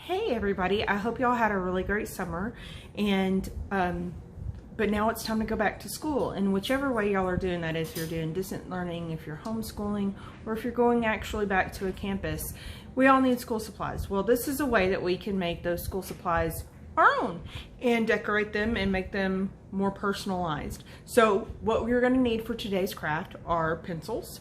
Hey everybody, I hope y'all had a really great summer, and but now it's time to go back to school. And whichever way y'all are doing that, if you're doing distant learning, if you're homeschooling, or if you're going actually back to a campus, we all need school supplies. Well, this is a way that we can make those school supplies our own and decorate them and make them more personalized. So what we're going to need for today's craft are pencils,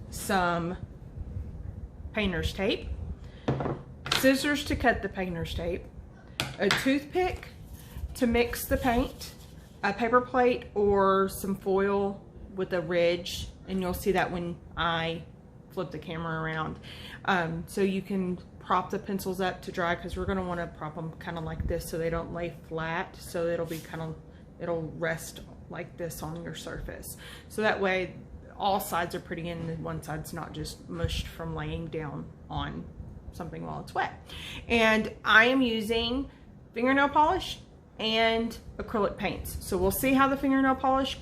some painter's tape, scissors to cut the painter's tape, a toothpick to mix the paint, a paper plate or some foil with a ridge, and you'll see that when I flip the camera around. So you can prop the pencils up to dry, because we're going to want to prop them kind of like this so they don't lay flat, so it'll be it'll rest like this on your surface. So that way all sides are pretty and one side's not just mushed from laying down on something while it's wet. And I am using fingernail polish and acrylic paints. So we'll see how the fingernail polish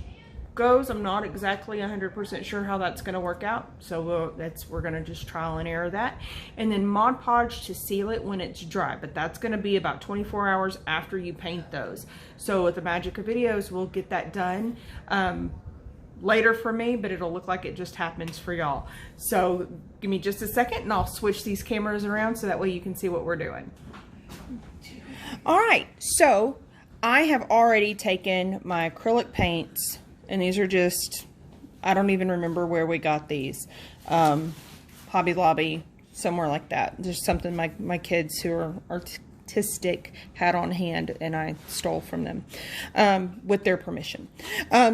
goes. I'm not exactly 100% sure how that's going to work out. So we're going to just trial and error that. And then Mod Podge to seal it when it's dry. But that's going to be about 24 hours after you paint those. So with the magic of videos, we'll get that done later for me, but it'll look like it just happens for y'all. So give me just a second and I'll switch these cameras around so that way you can see what we're doing. All right, so I have already taken my acrylic paints, and these are just, I don't even remember where we got these. Hobby Lobby, somewhere like that. There's something my kids who are artistic had on hand, and I stole from them with their permission.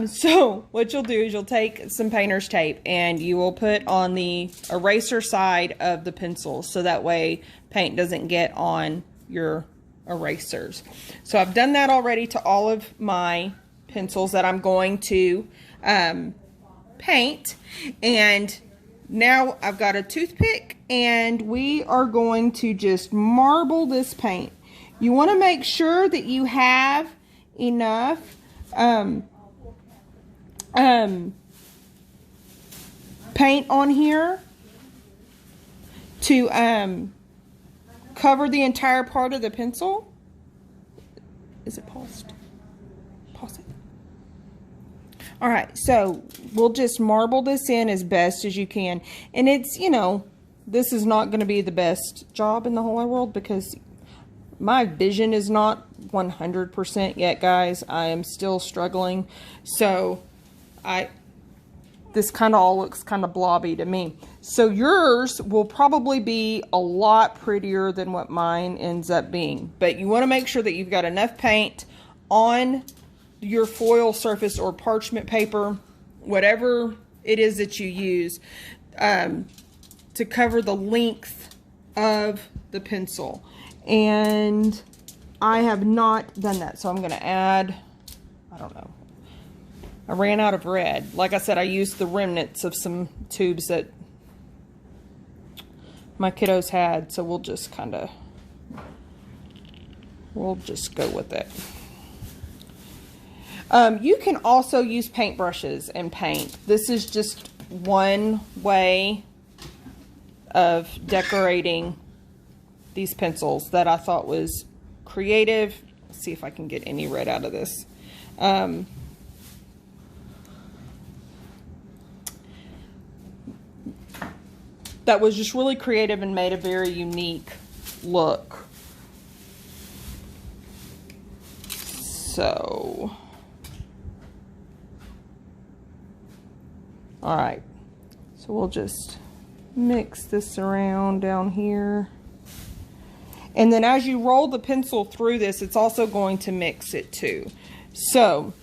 So what you'll do is you'll take some painter's tape and you will put on the eraser side of the pencil, so that way paint doesn't get on your erasers. So I've done that already to all of my pencils that I'm going to paint, and now I've got a toothpick and we are going to just marble this paint. You want to make sure that you have enough paint on here to cover the entire part of the pencil. Is it paused? Pause it. All right, so we'll just marble this in as best as you can. And it's, you know, this is not going to be the best job in the whole wide world because my vision is not 100% yet, guys. I am still struggling. So this kind of all looks kind of blobby to me. So yours will probably be a lot prettier than what mine ends up being. But you want to make sure that you've got enough paint on your foil surface or parchment paper, whatever it is that you use, to cover the length of the pencil. And I have not done that, so I'm going to add, I don't know, I ran out of red. Like I said, I used the remnants of some tubes that my kiddos had, so we'll just go with it. You can also use paintbrushes and paint. This is just one way of decorating these pencils that I thought was creative. Let's see if I can get any red out of this. That was just really creative and made a very unique look. So, all right, so we'll just mix this around down here. And then as you roll the pencil through this, it's also going to mix it too. So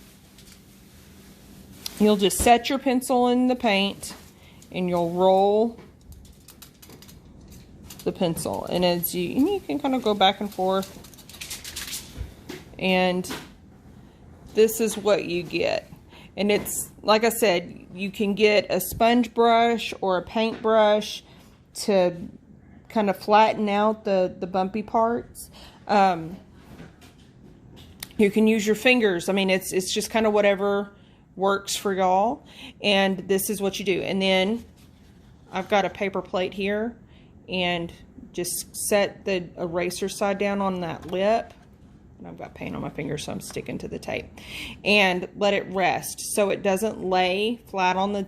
you'll just set your pencil in the paint and you'll roll the pencil. And as you can kind of go back and forth. And this is what you get. And it's, like I said, you can get a sponge brush or a paint brush to kind of flatten out the bumpy parts. You can use your fingers. I mean, it's just kind of whatever works for y'all. And this is what you do. And then I've got a paper plate here, and just set the eraser side down on that lip. And I've got paint on my finger, so I'm sticking to the tape. And let it rest so it doesn't lay flat on the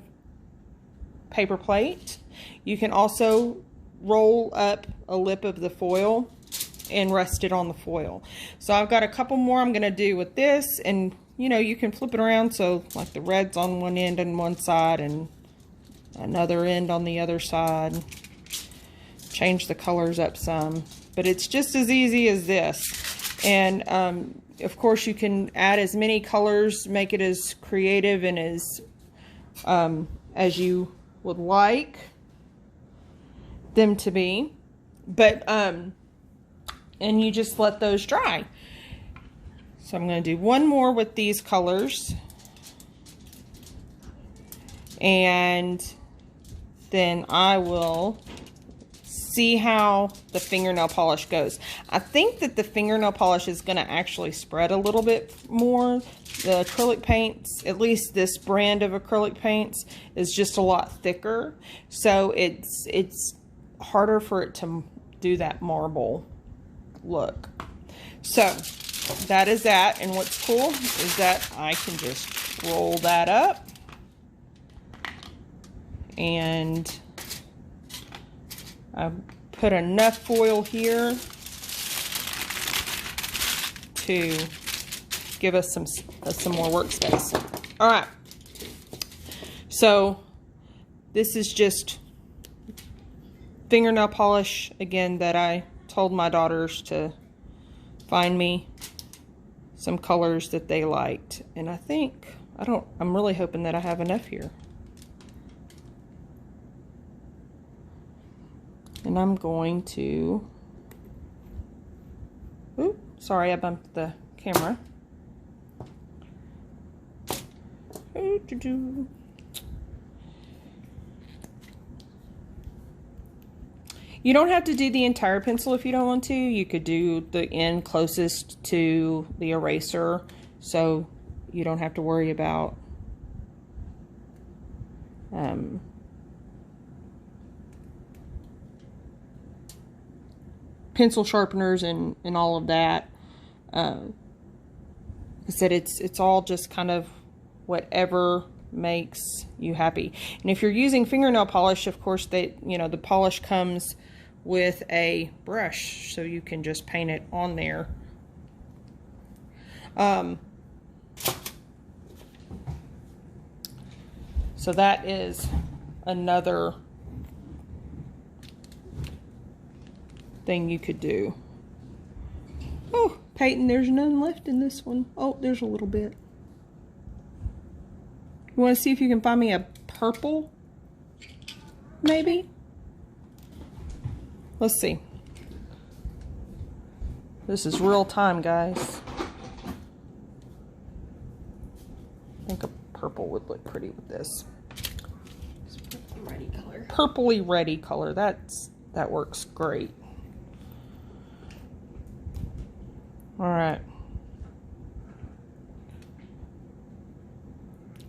paper plate. You can also roll up a lip of the foil and rest it on the foil. So I've got a couple more I'm going to do with this, and you know, you can flip it around so like the red's on one end and one side and another end on the other side. Change the colors up some, but it's just as easy as this. And of course you can add as many colors, make it as creative and as you would like them to be. But and you just let those dry. So I'm going to do one more with these colors, and then I will see how the fingernail polish goes. I think that the fingernail polish is going to actually spread a little bit more. The acrylic paints, at least this brand of acrylic paints, is just a lot thicker, so it's harder for it to do that marble look. So that is that, and what's cool is that I can just roll that up and I put enough foil here to give us some more workspace. All right, so this is just fingernail polish again that I told my daughters to find me some colors that they liked, and I'm really hoping that I have enough here. And I'm going to, oops, sorry, I bumped the camera. You don't have to do the entire pencil if you don't want to. You could do the end closest to the eraser, so you don't have to worry about pencil sharpeners and all of that. I said it's all just kind of whatever makes you happy. And if you're using fingernail polish, of course, the polish comes with a brush, so you can just paint it on there. So that is another thing you could do. Oh, Peyton, there's none left in this one. Oh, there's a little bit. You want to see if you can find me a purple? Maybe? Let's see. This is real time, guys. I think a purple would look pretty with this. Ready color. Purpley ready color. That works great. All right.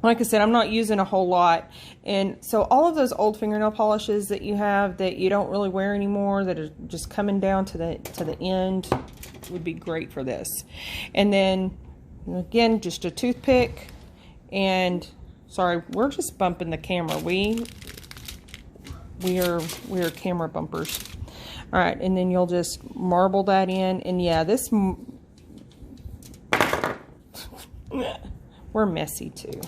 Like I said, I'm not using a whole lot. And so all of those old fingernail polishes that you have that you don't really wear anymore, that are just coming down to the end, would be great for this. And then again, just a toothpick, and sorry, we're just bumping the camera. We are camera bumpers. All right, and then you'll just marble that in. And yeah, this we're messy too.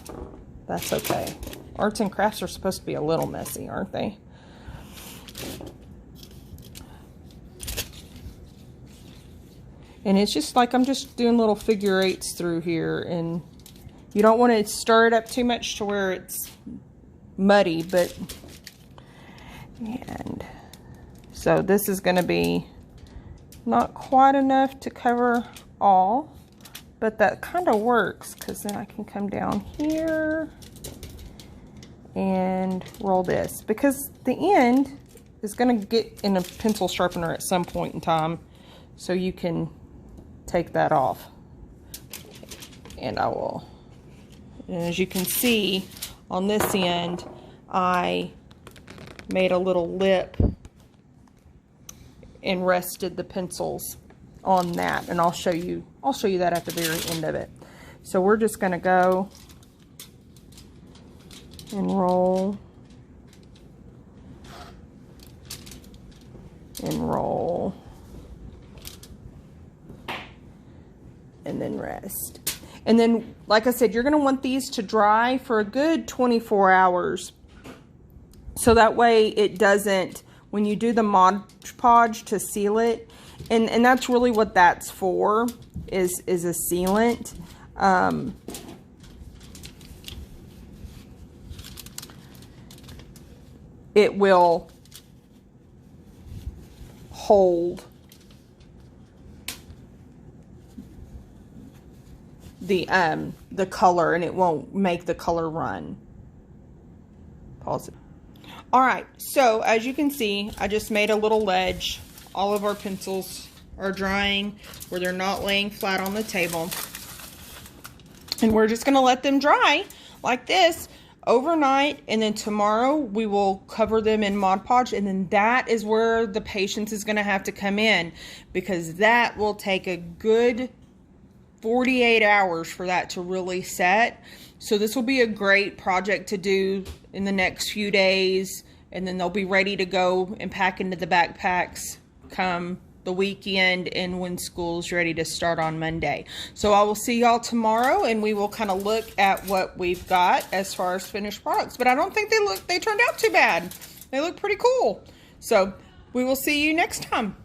That's okay. Arts and crafts are supposed to be a little messy, aren't they? And it's just like I'm just doing little figure eights through here, and you don't want to stir it up too much to where it's muddy, but and so this is going to be not quite enough to cover all. But that kind of works, because then I can come down here and roll this. Because the end is going to get in a pencil sharpener at some point in time, so you can take that off. And I will. And as you can see, on this end, I made a little lip and rested the pencils on that, and I'll show you that at the very end of it. So we're just going to go and roll and roll and then rest. And then, like I said, you're going to want these to dry for a good 24 hours. So that way it doesn't, when you do the Mod Podge to seal it, and that's really what that's for, is a sealant. It will hold the color, and it won't make the color run. Pause it. All right, so as you can see, I just made a little ledge. All of our pencils are drying where they're not laying flat on the table. And we're just gonna let them dry like this overnight, and then tomorrow we will cover them in Mod Podge, and then that is where the patience is gonna have to come in, because that will take a good 48 hours for that to really set. So this will be a great project to do in the next few days, and then they'll be ready to go and pack into the backpacks come the weekend and when school's ready to start on Monday. So I will see y'all tomorrow, and we will kind of look at what we've got as far as finished products. But I don't think they turned out too bad. They look pretty cool. So we will see you next time.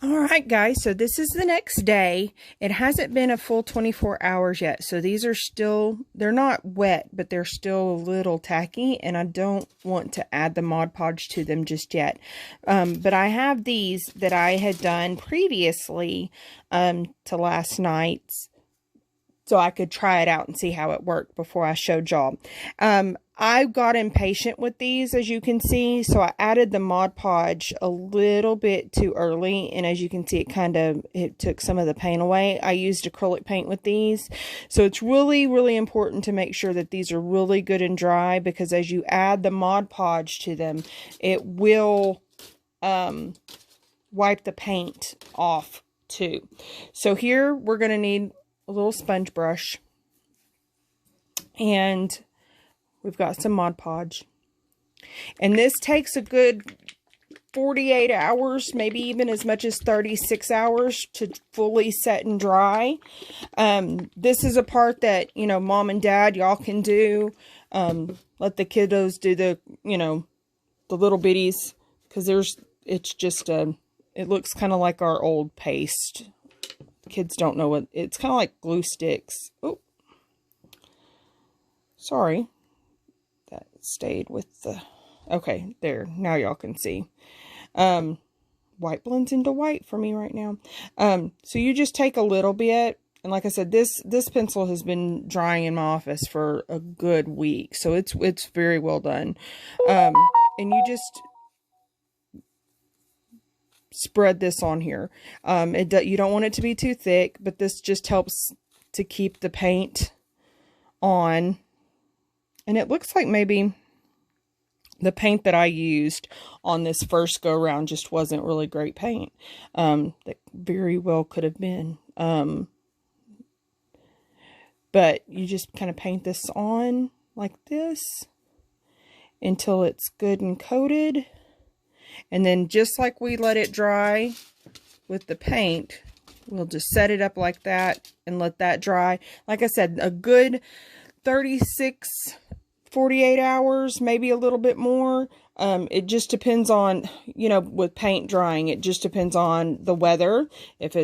All right, guys, so this is the next day. It hasn't been a full 24 hours yet, so these are still, they're not wet, but they're still a little tacky, and I don't want to add the Mod Podge to them just yet. But I have these that I had done previously to last night's, so I could try it out and see how it worked before I showed y'all. I got impatient with these, as you can see, so I added the Mod Podge a little bit too early, and as you can see, it took some of the paint away. I used acrylic paint with these, so it's really, really important to make sure that these are really good and dry, because as you add the Mod Podge to them, it will wipe the paint off too. So here we're going to need a little sponge brush, and we've got some Mod Podge, and this takes a good 48 hours, maybe even as much as 36 hours to fully set and dry. This is a part that, you know, mom and dad, y'all can do. Let the kiddos do the, you know, the little bitties, because it's just it looks kind of like our old paste. Kids don't know what, it's kind of like glue sticks. Oh, sorry. That stayed with the, okay, there, now y'all can see. White blends into white for me right now. So you just take a little bit, and like I said, this pencil has been drying in my office for a good week, so it's very well done. And you just spread this on here. You don't want it to be too thick, but this just helps to keep the paint on. And it looks like maybe the paint that I used on this first go around just wasn't really great paint. That very well could have been. But you just kind of paint this on like this until it's good and coated. And then just like we let it dry with the paint, we'll just set it up like that and let that dry. Like I said, a good 36, 48 hours, maybe a little bit more. It just depends on, you know, with paint drying, it just depends on the weather. If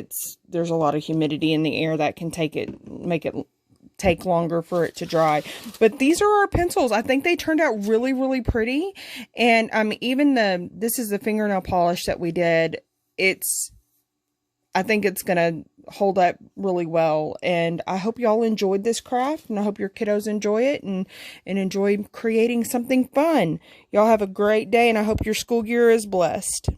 there's a lot of humidity in the air, that can make it take longer for it to dry. But these are our pencils. I think they turned out really, really pretty. And even this is the fingernail polish that we did. I think it's gonna hold up really well, and I hope y'all enjoyed this craft, and I hope your kiddos enjoy it and enjoy creating something fun. Y'all have a great day, and I hope your school year is blessed.